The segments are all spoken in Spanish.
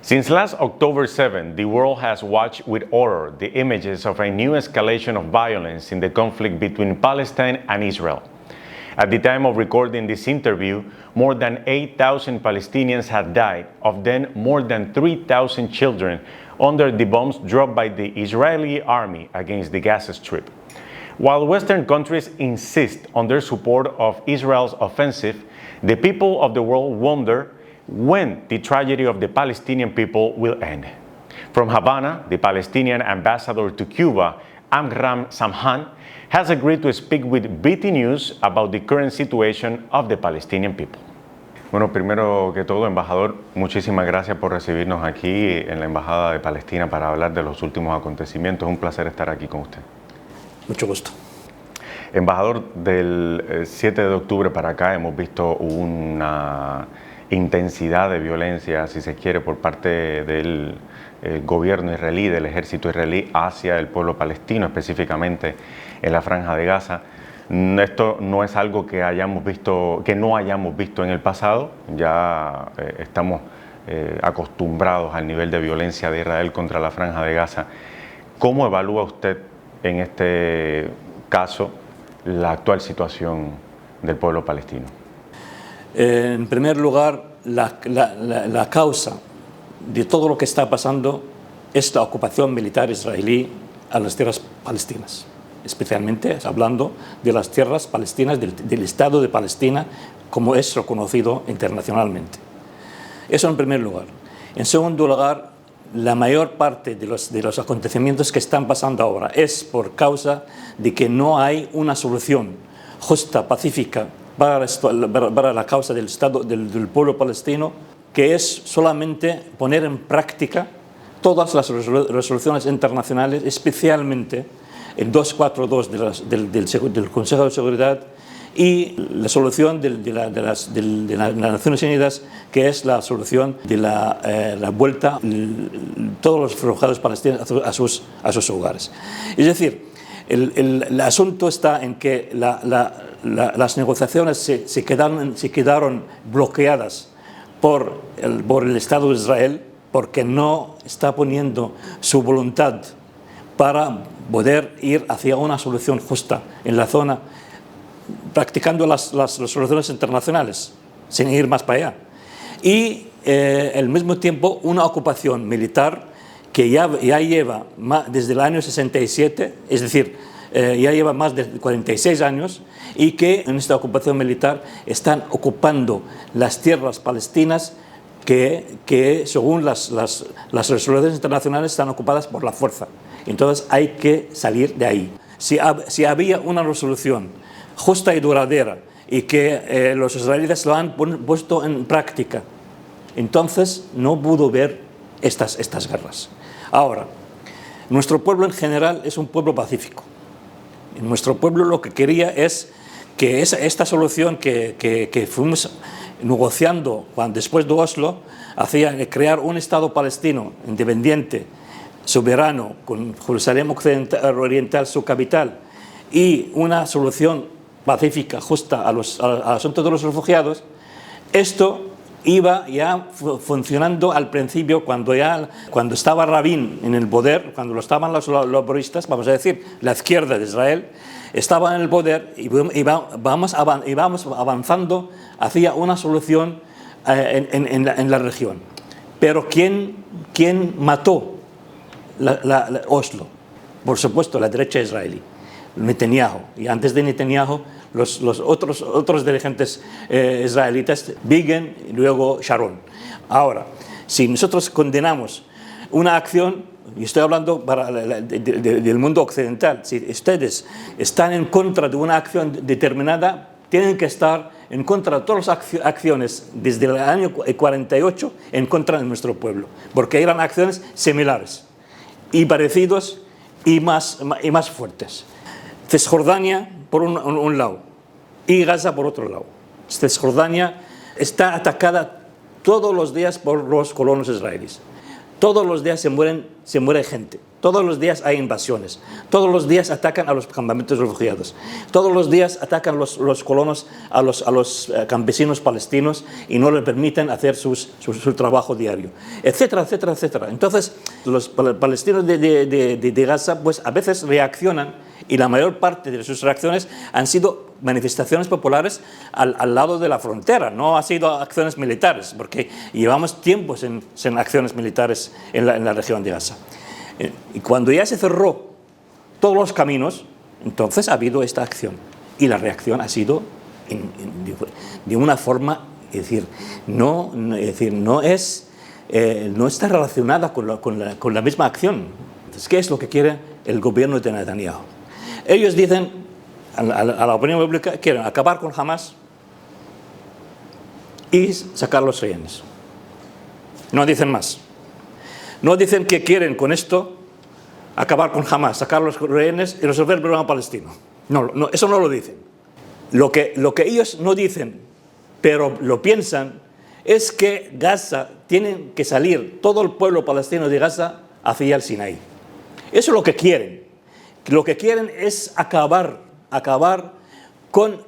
Since last October 7, the world has watched with horror the images of a new escalation of violence in the conflict between Palestine and Israel. At the time of recording this interview, more than 8,000 Palestinians had died, of them more than 3,000 children, under the bombs dropped by the Israeli army against the Gaza Strip. While Western countries insist on their support of Israel's offensive, the people of the world wonder when the tragedy of the Palestinian people will end. From Havana, the Palestinian ambassador to Cuba, Amram Samhan, has agreed to speak with BT News about the current situation of the Palestinian people. Bueno, primero que todo, embajador, muchísimas gracias por recibirnos aquí en la Embajada de Palestina para hablar de los últimos acontecimientos. Es un placer estar aquí con usted. Mucho gusto. Embajador, del 7 de octubre para acá hemos visto una intensidad de violencia, si se quiere, por parte del gobierno israelí, del ejército israelí, hacia el pueblo palestino, específicamente en la Franja de Gaza. Esto no es algo que no hayamos visto en el pasado. Ya estamos acostumbrados al nivel de violencia de Israel contra la Franja de Gaza. ¿Cómo evalúa usted en este caso la actual situación del pueblo palestino? En primer lugar, la causa de todo lo que está pasando es la ocupación militar israelí a las tierras palestinas, especialmente hablando de las tierras palestinas del Estado de Palestina, como es reconocido internacionalmente. Eso en primer lugar. En segundo lugar, la mayor parte de los acontecimientos que están pasando ahora es por causa de que no hay una solución justa, pacífica, para la causa del Estado, del pueblo palestino, que es solamente poner en práctica todas las resoluciones internacionales, especialmente el 242 del Consejo de Seguridad y la solución de las Naciones Unidas, que es la solución de la vuelta de todos los refugiados palestinos a sus hogares. Es decir, el asunto está en que las negociaciones se quedaron bloqueadas por el Estado de Israel, porque no está poniendo su voluntad para poder ir hacia una solución justa en la zona, practicando las soluciones internacionales, sin ir más para allá. Y al mismo tiempo una ocupación militar que ya lleva desde el año 67, es decir, ya lleva más de 46 años, y que en esta ocupación militar están ocupando las tierras palestinas que según las resoluciones internacionales están ocupadas por la fuerza. Entonces hay que salir de ahí. Si había una resolución justa y duradera y que los israelíes lo han puesto en práctica, entonces no pudo ver estas guerras. Ahora, nuestro pueblo en general es un pueblo pacífico. Nuestro pueblo lo que quería es que esta solución que fuimos negociando después de Oslo, hacía crear un Estado palestino independiente, soberano, con Jerusalén Oriental su capital, y una solución pacífica, justa al asunto de los refugiados. Esto iba ya funcionando al principio cuando estaba Rabin en el poder, cuando lo estaban los laboristas, vamos a decir, la izquierda de Israel, estaba en el poder y vamos avanzando hacia una solución en la región. Pero ¿quién mató Oslo? Por supuesto, la derecha israelí, Netanyahu. Y antes de Netanyahu, los otros dirigentes israelitas, Begin y luego Sharon. Ahora, si nosotros condenamos una acción, y estoy hablando del mundo occidental, si ustedes están en contra de una acción determinada, tienen que estar en contra de todas las acciones desde el año 48 en contra de nuestro pueblo, porque eran acciones similares y parecidos y más fuertes. Cisjordania por un lado y Gaza por otro lado. Cisjordania está atacada todos los días por los colonos israelíes. Todos los días se muere gente. Todos los días hay invasiones. Todos los días atacan a los campamentos refugiados. Todos los días atacan los colonos a los campesinos palestinos y no les permiten hacer su trabajo diario, etcétera, etcétera, etcétera. Entonces, los palestinos de Gaza, pues a veces reaccionan, y la mayor parte de sus reacciones han sido manifestaciones populares al lado de la frontera, no ha sido acciones militares, porque llevamos tiempos en acciones militares en la región de Gaza. Y cuando ya se cerró todos los caminos, entonces ha habido esta acción. Y la reacción ha sido de una forma, es decir, no está relacionada con la misma acción. Entonces, ¿qué es lo que quiere el gobierno de Netanyahu? Ellos dicen, a la opinión pública, quieren acabar con Hamas y sacar los rehenes. No dicen más. No dicen que quieren con esto acabar con Hamas, sacar los rehenes y resolver el problema palestino. No, eso no lo dicen. Lo que ellos no dicen, pero lo piensan, es que Gaza tiene que salir, todo el pueblo palestino de Gaza, hacia el Sinaí. Eso es lo que quieren. Lo que quieren es acabar con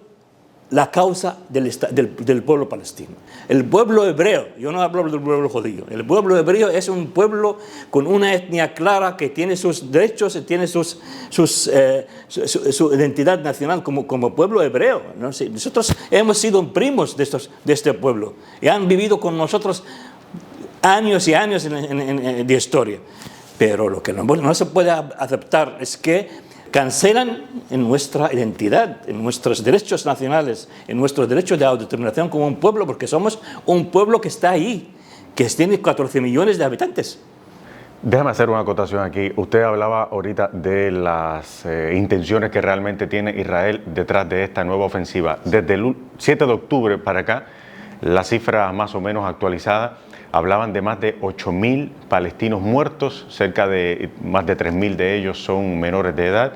la causa del pueblo palestino. El pueblo hebreo, yo no hablo del pueblo judío, el pueblo hebreo es un pueblo con una etnia clara que tiene sus derechos, tiene su identidad nacional como pueblo hebreo, ¿no? Sí, nosotros hemos sido primos de este pueblo y han vivido con nosotros años y años de historia. Pero lo que no se puede aceptar es que cancelan en nuestra identidad, en nuestros derechos nacionales, en nuestro derecho de autodeterminación como un pueblo, porque somos un pueblo que está ahí, que tiene 14 millones de habitantes. Déjame hacer una acotación aquí. Usted hablaba ahorita de las intenciones que realmente tiene Israel detrás de esta nueva ofensiva. Desde el 7 de octubre para acá, las cifras más o menos actualizadas hablaban de más de 8.000 palestinos muertos, cerca de más de 3.000 de ellos son menores de edad,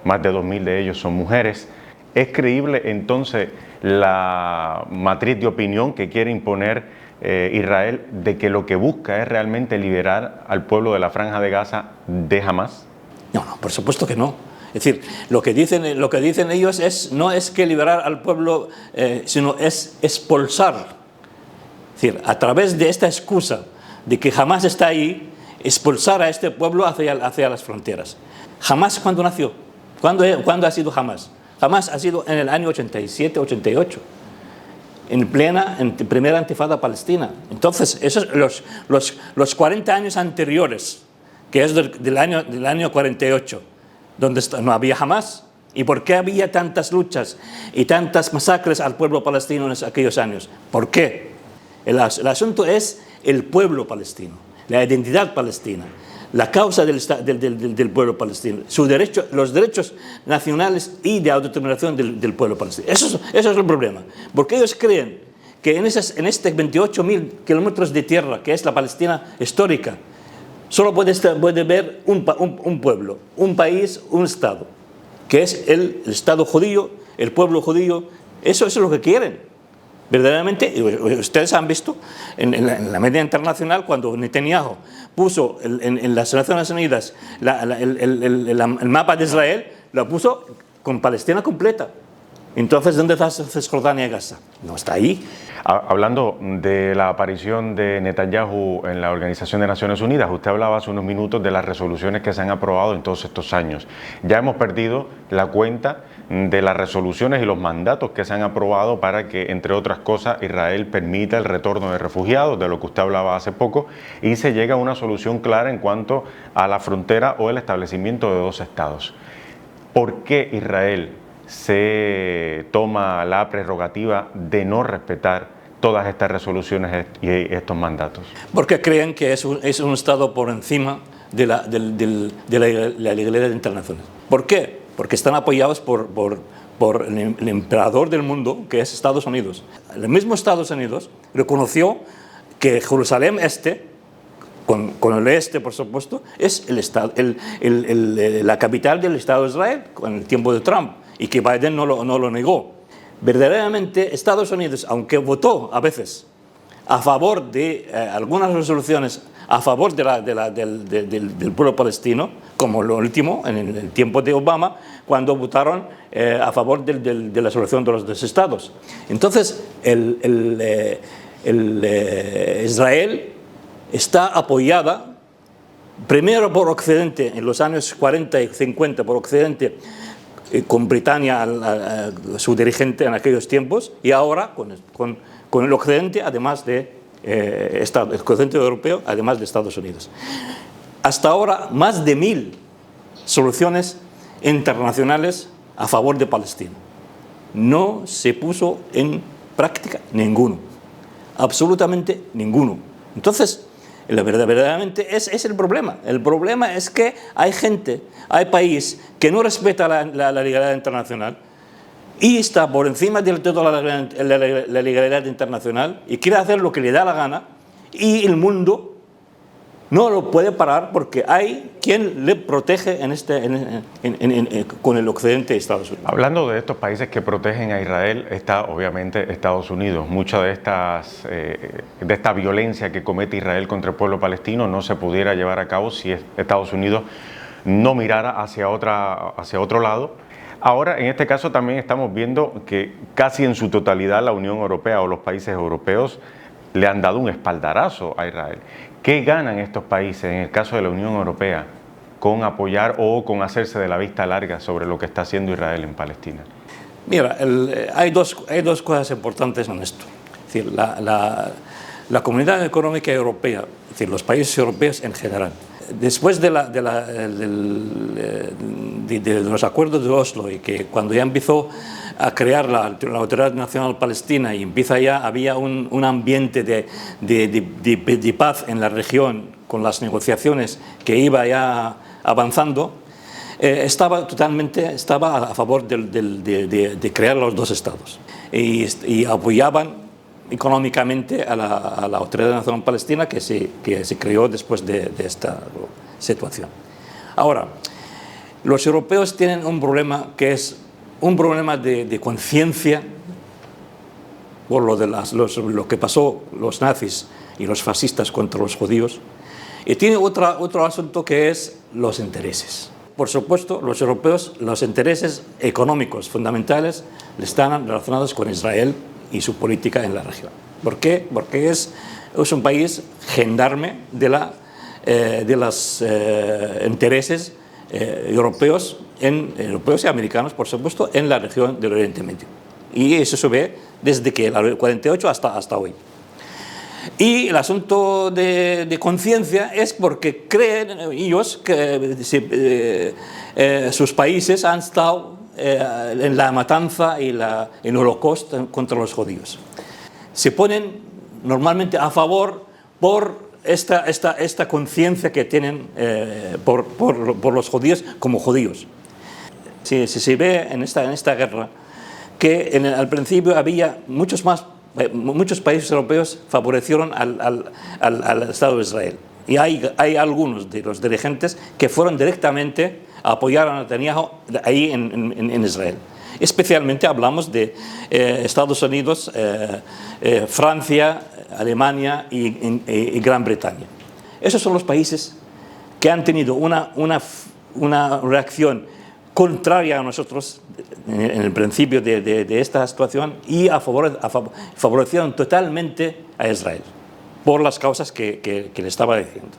más de 2.000 de ellos son mujeres. ¿Es creíble entonces la matriz de opinión que quiere imponer Israel de que lo que busca es realmente liberar al pueblo de la Franja de Gaza de Hamas? No, por supuesto que no. Es decir, lo que dicen ellos no es que liberar al pueblo, sino es expulsar. Es decir, a través de esta excusa de que Hamas está ahí, expulsar a este pueblo hacia las fronteras. ¿Hamas cuándo nació? ¿Cuándo ha sido Hamas? Hamas ha sido en el año 87, 88, en primera intifada palestina. Entonces, esos los 40 años anteriores, que es del año 48, donde no había Hamas. ¿Y por qué había tantas luchas y tantas masacres al pueblo palestino en aquellos años? ¿Por qué? El asunto es el pueblo palestino, la identidad palestina, la causa del pueblo palestino, los derechos nacionales y de autodeterminación del pueblo palestino. Eso es el problema, porque ellos creen que en este 28.000 kilómetros de tierra, que es la Palestina histórica, solo puede ver un pueblo, un país, un Estado, que es el Estado judío, el pueblo judío. Eso es lo que quieren. Verdaderamente, ustedes han visto en la media internacional cuando Netanyahu puso en las Naciones Unidas el mapa de Israel, lo puso con Palestina completa. Entonces, ¿dónde está Cisjordania y Gaza? No está ahí. Hablando de la aparición de Netanyahu en la Organización de Naciones Unidas, usted hablaba hace unos minutos de las resoluciones que se han aprobado en todos estos años. Ya hemos perdido la cuenta de las resoluciones y los mandatos que se han aprobado para que, entre otras cosas, Israel permita el retorno de refugiados, de lo que usted hablaba hace poco, y se llega a una solución clara en cuanto a la frontera o el establecimiento de 2 estados. ¿Por qué Israel se toma la prerrogativa de no respetar todas estas resoluciones y estos mandatos? Porque creen que es un Estado por encima de la legalidad internacional. ¿Por qué? Porque están apoyados por el emperador del mundo, que es Estados Unidos. El mismo Estados Unidos reconoció que Jerusalén Este, con el este, por supuesto, es la capital del Estado de Israel en el tiempo de Trump, y que Biden no lo negó. Verdaderamente, Estados Unidos, aunque votó a veces a favor de algunas resoluciones a favor del pueblo palestino, como lo último en el tiempo de Obama, cuando votaron a favor de la solución de los dos estados. Entonces, Israel está apoyada primero por Occidente, en los años 40 y 50 por Occidente, con Britania, su dirigente en aquellos tiempos, y ahora con el Occidente, además de el Occidente europeo, además de Estados Unidos. Hasta ahora, más de 1000 soluciones internacionales a favor de Palestina. No se puso en práctica ninguno, absolutamente ninguno. Entonces, verdaderamente es el problema. El problema es que hay gente, hay país que no respeta la legalidad internacional y está por encima de toda la legalidad internacional y quiere hacer lo que le da la gana, y el mundo no lo puede parar porque hay quien le protege con el Occidente y Estados Unidos. Hablando de estos países que protegen a Israel, está obviamente Estados Unidos. Mucha de esta violencia que comete Israel contra el pueblo palestino no se pudiera llevar a cabo si Estados Unidos no mirara hacia otro lado. Ahora, en este caso también estamos viendo que casi en su totalidad la Unión Europea o los países europeos le han dado un espaldarazo a Israel. ¿Qué ganan estos países, en el caso de la Unión Europea, con apoyar o con hacerse de la vista larga sobre lo que está haciendo Israel en Palestina? Mira, hay dos cosas importantes en esto. Es decir, la Comunidad Económica Europea, es decir, los países europeos en general, después de los acuerdos de Oslo, y que cuando ya empezó a crear la Autoridad Nacional Palestina y había un ambiente de paz en la región, con las negociaciones que iba ya avanzando, estaba a favor de crear los dos estados y apoyaban económicamente a la Autoridad Nacional Palestina que se creó después de esta situación. Ahora, los europeos tienen un problema que es un problema de conciencia por lo que pasó los nazis y los fascistas contra los judíos, y tiene otro asunto que es los intereses. Por supuesto, los europeos, los intereses económicos fundamentales están relacionados con Israel y su política en la región. ¿Por qué? Porque es un país gendarme de los intereses europeos y americanos, por supuesto, en la región del Oriente Medio. Y eso se ve desde que el 48 hasta hoy. Y el asunto de conciencia es porque creen ellos que sus países han estado en la matanza y el holocausto contra los judíos. Se ponen normalmente a favor por esta conciencia que tienen por los judíos como judíos. Se ve en esta guerra que al principio había muchos países europeos favorecieron al Estado de Israel, y hay algunos de los dirigentes que fueron directamente a apoyar a Netanyahu ahí en Israel. Especialmente hablamos de Estados Unidos, Francia, Alemania y Gran Bretaña. Esos son los países que han tenido una reacción contraria a nosotros en el principio de esta situación, y favorecieron totalmente a Israel por las causas que le estaba diciendo.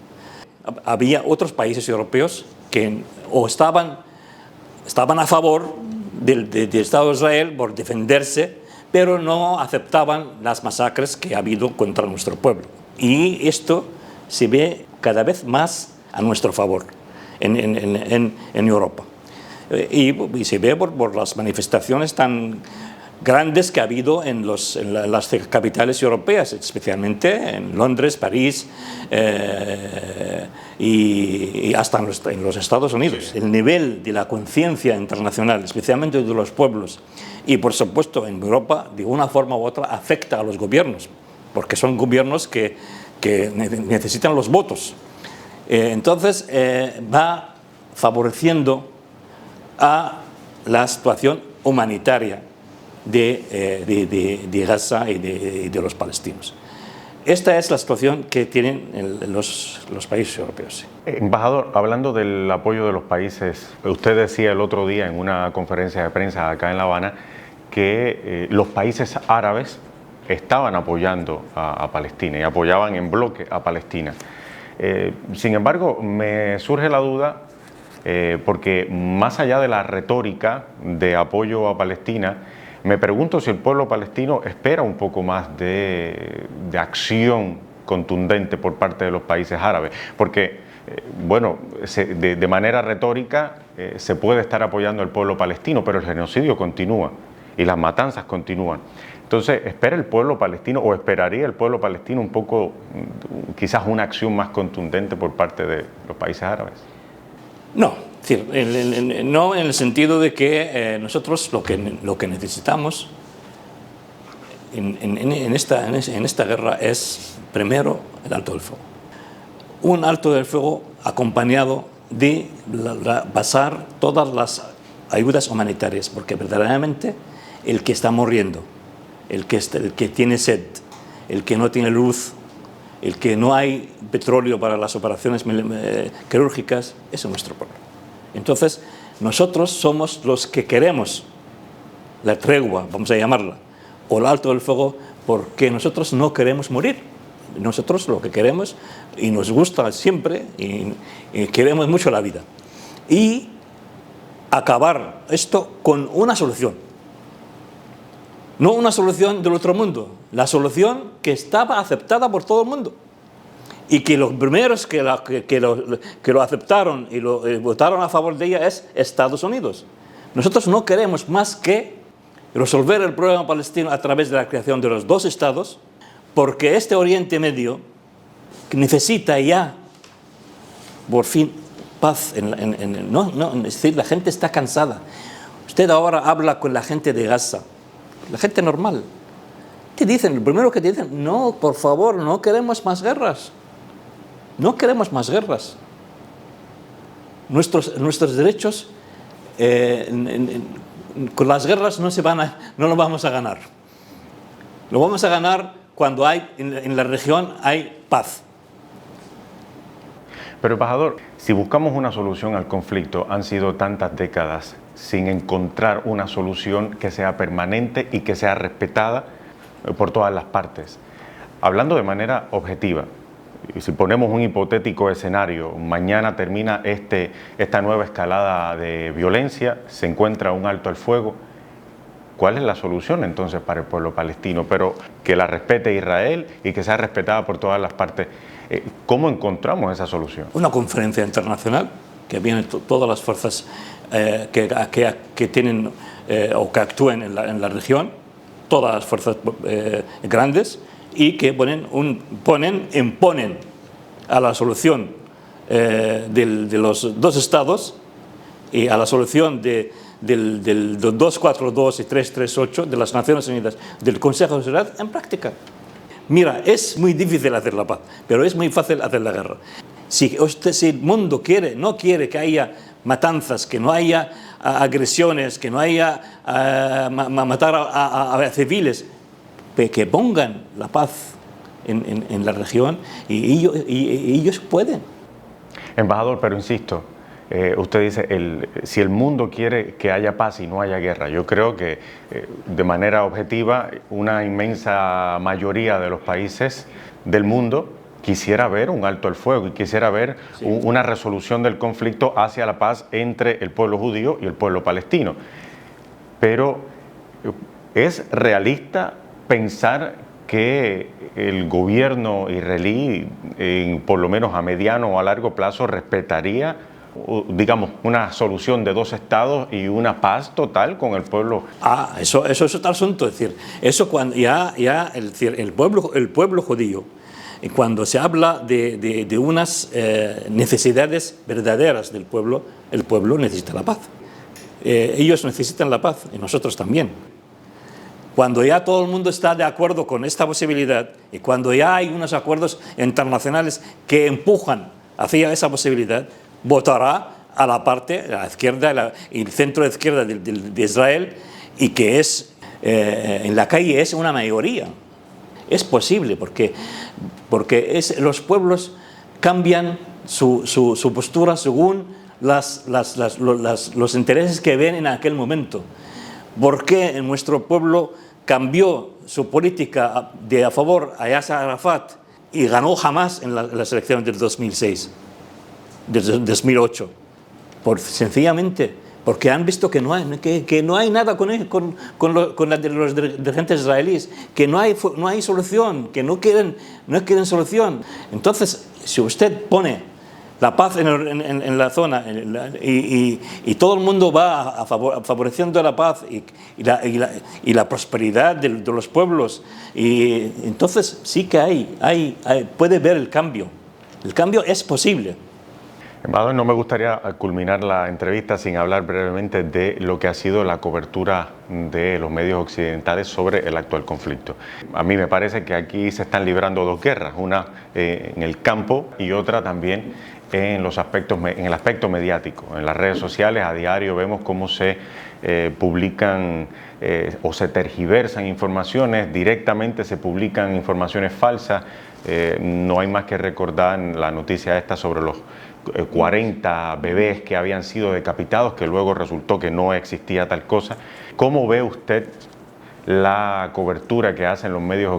Había otros países europeos que estaban a favor del Estado de Israel por defenderse, pero no aceptaban las masacres que ha habido contra nuestro pueblo. Y esto se ve cada vez más a nuestro favor en Europa. Y se ve por las manifestaciones tan grandes que ha habido en las capitales europeas, especialmente en Londres, París y hasta en los Estados Unidos. El nivel de la conciencia internacional, especialmente de los pueblos, y por supuesto en Europa, de una forma u otra afecta a los gobiernos, porque son gobiernos que necesitan los votos. Entonces va favoreciendo a la situación humanitaria de Gaza y de los palestinos. Esta es la situación que tienen los países europeos. Embajador, hablando del apoyo de los países, usted decía el otro día en una conferencia de prensa acá en La Habana que los países árabes estaban apoyando a Palestina y apoyaban en bloque a Palestina. Sin embargo, me surge la duda porque más allá de la retórica de apoyo a Palestina, me pregunto si el pueblo palestino espera un poco más de acción contundente por parte de los países árabes, porque, bueno, de manera retórica se puede estar apoyando al pueblo palestino, pero el genocidio continúa y las matanzas continúan. Entonces, ¿espera el pueblo palestino o esperaría el pueblo palestino un poco, quizás una acción más contundente por parte de los países árabes? No, es decir, no en el sentido de que nosotros lo que necesitamos en esta guerra es, primero, el alto del fuego. Un alto del fuego acompañado de basar todas las ayudas humanitarias, porque verdaderamente el que está muriendo, el que tiene sed, el que no tiene luz, el que no hay petróleo para las operaciones quirúrgicas, ese es nuestro pueblo. Entonces, nosotros somos los que queremos la tregua, vamos a llamarla, o el alto del fuego, porque nosotros no queremos morir. Nosotros lo que queremos, y nos gusta siempre, y queremos mucho la vida. Y acabar esto con una solución. No una solución del otro mundo, la solución que estaba aceptada por todo el mundo. Y que los primeros que lo aceptaron y lo votaron a favor de ella es Estados Unidos. Nosotros no queremos más que resolver el problema palestino a través de la creación de los dos estados, porque este Oriente Medio necesita ya, por fin, paz. Es decir, la gente está cansada. Usted ahora habla con la gente de Gaza, la gente normal. Te dicen, lo primero que te dicen, no, por favor, no queremos más guerras. No queremos más guerras. Nuestros derechos con las guerras no los vamos a ganar. Lo vamos a ganar cuando en la región hay paz. Pero, embajador, si buscamos una solución al conflicto, han sido tantas décadas sin encontrar una solución que sea permanente y que sea respetada por todas las partes. Hablando de manera objetiva, si ponemos un hipotético escenario, mañana termina esta nueva escalada de violencia, se encuentra un alto al fuego, ¿cuál es la solución entonces para el pueblo palestino? Pero que la respete Israel y que sea respetada por todas las partes. ¿Cómo encontramos esa solución? Una conferencia internacional que vienen todas las fuerzas que tienen o que actúen en la región, todas las fuerzas grandes, y que imponen a la solución de los dos estados y a la solución del 242 y 338 de las Naciones Unidas, del Consejo de Seguridad, en práctica. Mira, es muy difícil hacer la paz, pero es muy fácil hacer la guerra. Si el mundo no quiere que haya matanzas, que no haya agresiones, que no haya matar a civiles, que pongan la paz en la región y ellos pueden. Embajador, pero insisto, usted dice, si el mundo quiere que haya paz y no haya guerra, yo creo que de manera objetiva una inmensa mayoría de los países del mundo quisiera ver un alto al fuego y quisiera ver una resolución del conflicto hacia la paz entre el pueblo judío y el pueblo palestino. Pero ¿es realista pensar que el gobierno israelí, por lo menos a mediano o a largo plazo, respetaría, digamos, una solución de dos estados y una paz total con el pueblo? Eso es otro asunto. Es decir, eso cuando el pueblo judío, cuando se habla de unas necesidades verdaderas del pueblo, el pueblo necesita la paz. Ellos necesitan la paz y nosotros también. Cuando ya todo el mundo está de acuerdo con esta posibilidad y cuando ya hay unos acuerdos internacionales que empujan hacia esa posibilidad, votará a la parte, a la izquierda y el centro de izquierda de Israel, y que es en la calle es una mayoría. Es posible porque los pueblos cambian su postura según los intereses que ven en aquel momento. ¿Por qué nuestro pueblo cambió su política a favor a Yasser Arafat y ganó Hamas en las elecciones del 2006, del 2008? Sencillamente porque han visto que no hay nada con los dirigentes israelíes, que no hay solución, que no quieren solución. Entonces, si usted pone la paz en la zona y todo el mundo va favoreciendo la paz y la prosperidad de los pueblos, y entonces sí que puede ver el cambio. El cambio es posible. Embajador, no me gustaría culminar la entrevista sin hablar brevemente de lo que ha sido la cobertura de los medios occidentales sobre el actual conflicto. A mí me parece que aquí se están librando dos guerras, una en el campo y otra también en el aspecto mediático. En las redes sociales a diario vemos cómo se publican o se tergiversan informaciones, directamente se publican informaciones falsas. No hay más que recordar la noticia esta sobre los 40 bebés que habían sido decapitados, que luego resultó que no existía tal cosa. ¿Cómo ve usted la cobertura que hacen los medios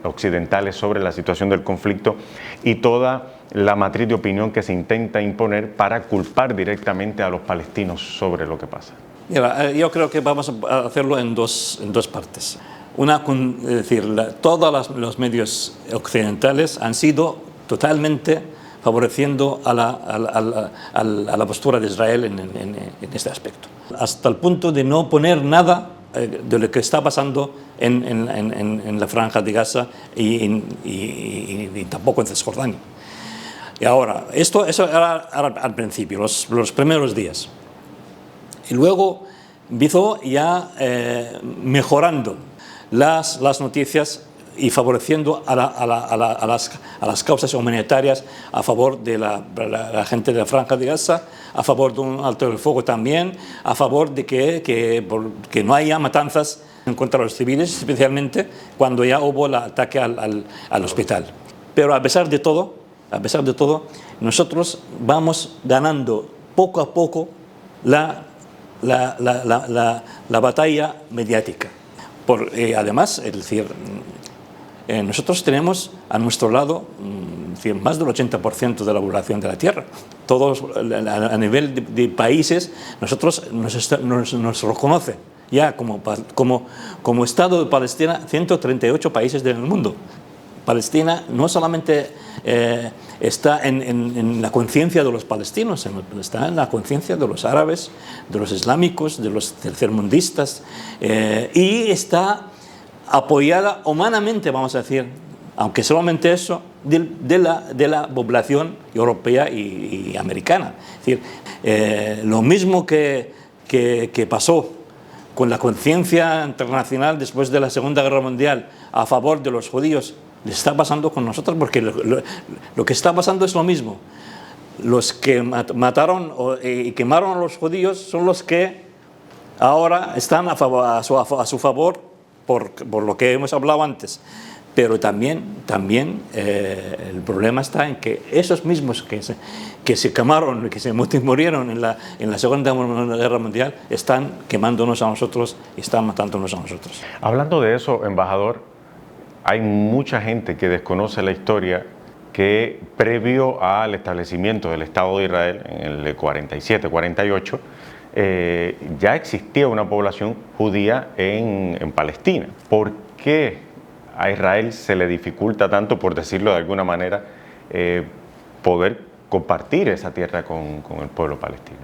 occidentales sobre la situación del conflicto y toda la matriz de opinión que se intenta imponer para culpar directamente a los palestinos sobre lo que pasa? Mira, yo creo que vamos a hacerlo en dos partes. Una, es decir, todos los medios occidentales han sido totalmente favoreciendo a la postura de Israel en este aspecto, hasta el punto de no poner nada de lo que está pasando en la Franja de Gaza y tampoco en Cisjordania. Y ahora, eso era al principio, los primeros días. Y luego empezó ya mejorando las noticias y favoreciendo a las causas humanitarias a favor de la gente de la Franja de Gaza, a favor de un alto del fuego también, a favor de que no haya matanzas en contra de los civiles, especialmente cuando ya hubo el ataque al hospital. Pero a pesar de todo, nosotros vamos ganando poco a poco la batalla mediática. Además, es decir, nosotros tenemos a nuestro lado más del 80% de la población de la Tierra. Todos a nivel de países, nosotros nos reconocen ya como Estado de Palestina 138 países del mundo. Palestina no solamente está en la conciencia de los palestinos, está en la conciencia de los árabes, de los islámicos, de los tercermundistas, y está apoyada humanamente, vamos a decir, aunque solamente eso, de la población europea y americana. Es decir, lo mismo que pasó con la conciencia internacional después de la Segunda Guerra Mundial a favor de los judíos, le está pasando con nosotros, porque lo que está pasando es lo mismo. Los que mataron y quemaron a los judíos son los que ahora están a su favor por lo que hemos hablado antes. Pero también el problema está en que esos mismos que se quemaron, que se murieron en la Segunda Guerra Mundial, están quemándonos a nosotros y están matándonos a nosotros. Hablando de eso, embajador, hay mucha gente que desconoce la historia que previo al establecimiento del Estado de Israel en el 47, 48, ya existía una población judía en Palestina. ¿Por qué a Israel se le dificulta tanto, por decirlo de alguna manera, poder compartir esa tierra con el pueblo palestino?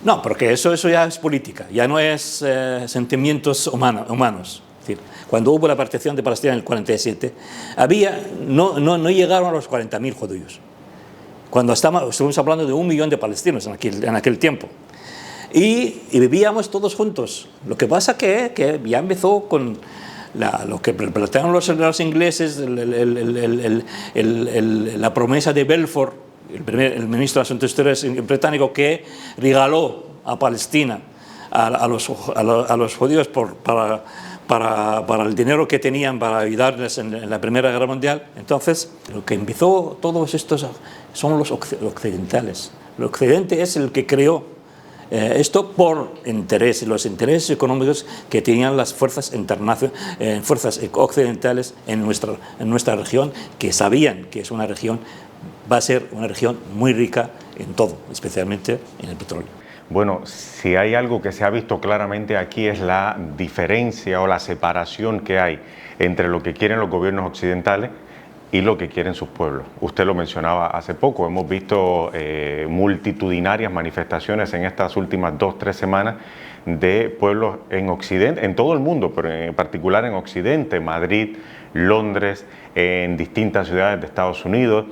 No, porque eso ya es política, ya no es sentimientos humanos. Es decir, cuando hubo la partición de Palestina en el 47, no llegaron a los 40.000 judíos. Cuando estuvimos hablando de 1 millón de palestinos en aquel tiempo. Y vivíamos todos juntos. Lo que pasa que ya empezó con lo que plantearon los ingleses, la promesa de Balfour, el ministro de Asuntos Exteriores británico, que regaló a Palestina a los judíos para el dinero que tenían para ayudarles en la Primera Guerra Mundial. Entonces, lo que empezó todos estos son los occidentales. El Occidente es el que creó esto por intereses, los intereses económicos que tenían las fuerzas fuerzas occidentales en nuestra región, que sabían que es una región, va a ser una región muy rica en todo, especialmente en el petróleo. Bueno, si hay algo que se ha visto claramente aquí es la diferencia o la separación que hay entre lo que quieren los gobiernos occidentales y lo que quieren sus pueblos. Usted lo mencionaba hace poco, hemos visto multitudinarias manifestaciones en estas últimas 2-3 semanas de pueblos en Occidente, en todo el mundo, pero en particular en Occidente, Madrid, Londres, en distintas ciudades de Estados Unidos,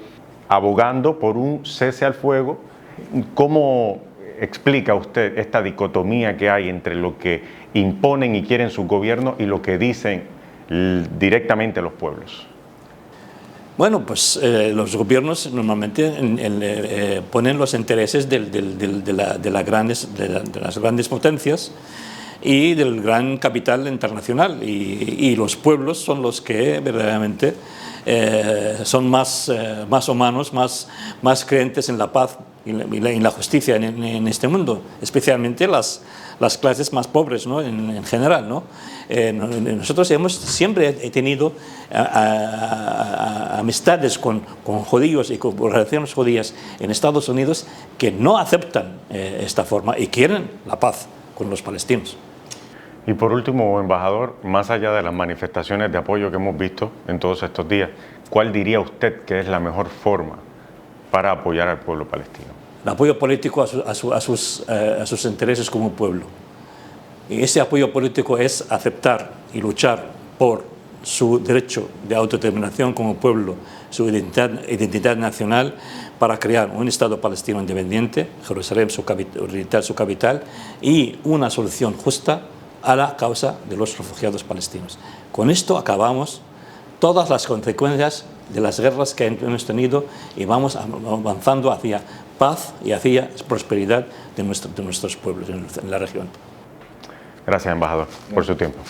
abogando por un cese al fuego. ¿Cómo explica usted esta dicotomía que hay entre lo que imponen y quieren sus gobiernos y lo que dicen directamente los pueblos? Bueno, pues los gobiernos normalmente ponen los intereses de las grandes potencias y del gran capital internacional, y los pueblos son los que verdaderamente son más humanos, más creyentes en la paz y la justicia en este mundo, especialmente las clases más pobres, ¿no? en general, ¿no? Nosotros siempre tenido amistades con judíos y con organizaciones judías en Estados Unidos que no aceptan esta forma y quieren la paz con los palestinos. Y por último, embajador, más allá de las manifestaciones de apoyo que hemos visto en todos estos días, ¿cuál diría usted que es la mejor forma para apoyar al pueblo palestino? El apoyo político a sus intereses como pueblo. Y ese apoyo político es aceptar y luchar por su derecho de autodeterminación como pueblo, su identidad nacional, para crear un Estado palestino independiente, Jerusalén su capital, y una solución justa a la causa de los refugiados palestinos. Con esto acabamos todas las consecuencias de las guerras que hemos tenido y vamos avanzando hacia paz y hacia prosperidad de nuestros pueblos en la región. Gracias, embajador, por su tiempo.